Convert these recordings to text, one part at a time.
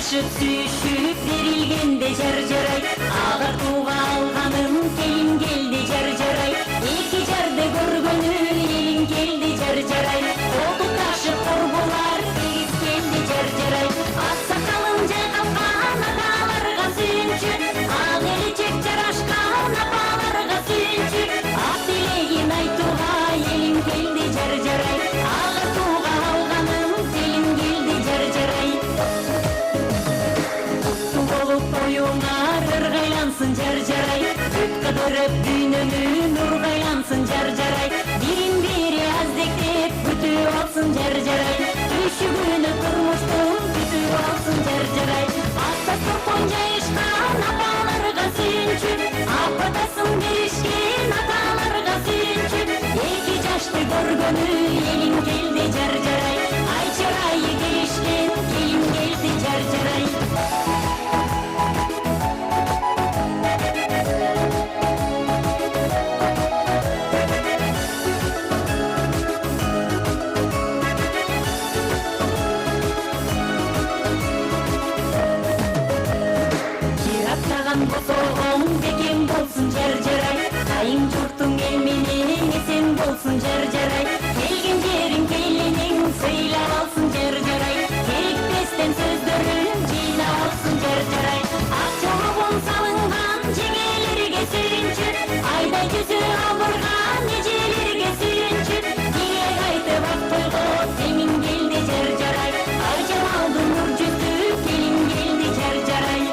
Barışıp sүйüşüp verilgende jarjaray. Ağartuğa alganım kelin geldi jarjaray. İki jarda görgönü elin geldi jarjaray. Otu taşıp korbular tegiz geldi jarjaray. Ak sakalınca kapkan atalarga sүйünчү. Ak elicek jaraşkan apalarga sүйünчү. Ak dilegin aytuğa elin geldi jarjaray. Ağartuğa alganım kelin geldi jarjaray. Oyuңар ыргайлансın жаржарай. Өт кыдырып дүйнөнү нургайлансın жаржарай. Бирин бири аздектеп күтүп алсын жаржарай. Түйшүгүнө турмуштун күтүп алсын жаржарай. Ата топон жайышкан апаларга сүйүнчү. Апатасын беришкен аталарга сүйүнчү. Эки жашты көргөнү элин келди жаржарай. Ай чырайы келишкен келин келди жаржарай. Босоғың бекем болсын жаржарай. Айың жұртың ел менен есен болсын жаржарай. Келген жерің келінің сыйлап алсын жаржарай. Керектестен сөздерін жинап алсын жаржарай. Ақ жолыбын салынған жеңелерге сүйінші. Айдай жүзі ауырған ежелерге сүйінші. Дилек айтып ақ тойға теңін келді жаржарай. Ай жамалдың нұр жүзі келін келді жаржарай.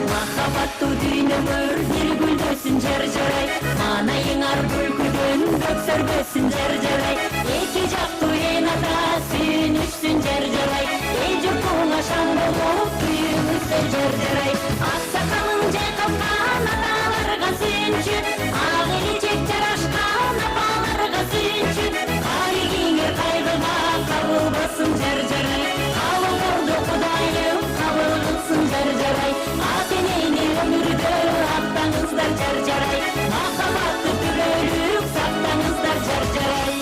Махабаттуу дүйнөңөр бир гүлдөсүн жаржарай. Маанайыңар күлкүдөн көксөрбөсүн жаржарай. Эки жактуу эн ата сүйүнүшсүн жаржарай. Эл журтуңа шам болуп күйүңүздөр жаржарай. Ак сакалын жайкалган аталарга сүйүнчү. Ак эличек жарашкан апаларга сүйүнчү. Каригиңер кайгыга кабылбасын жаржарай. Калыңорду Кудайым кабыл кылсын жаржарай. Ата-энени өмүрдө аттаңыздар жаржарай. Махабатты түгөлүп сактаңыздар жаржарай.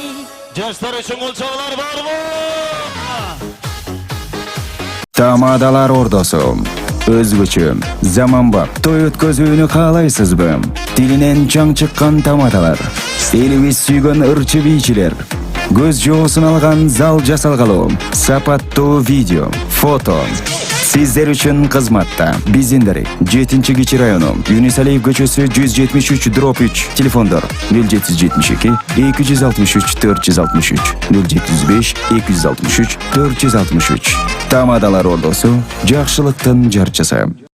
Жаштар үчүн кол чабуулар барбы? Тамадалар ордосу өзгөчө заманбап той өткөзүүнү каалайсызбы? Тилинен чаң чыккан тамадалар, элибиз сүйгөн ырчы бийчилер, көз жоосун алган зал жасалгалуу, сапаттуу видео, фото сиздер үчүн кызматта. Биздин дарек 7-Кичи району, Юнусалиев көчөсү 173/3, телефондор 0772 263 463, 075 263 463. Тамадалар ордосу, жакшылыктын жарчысы.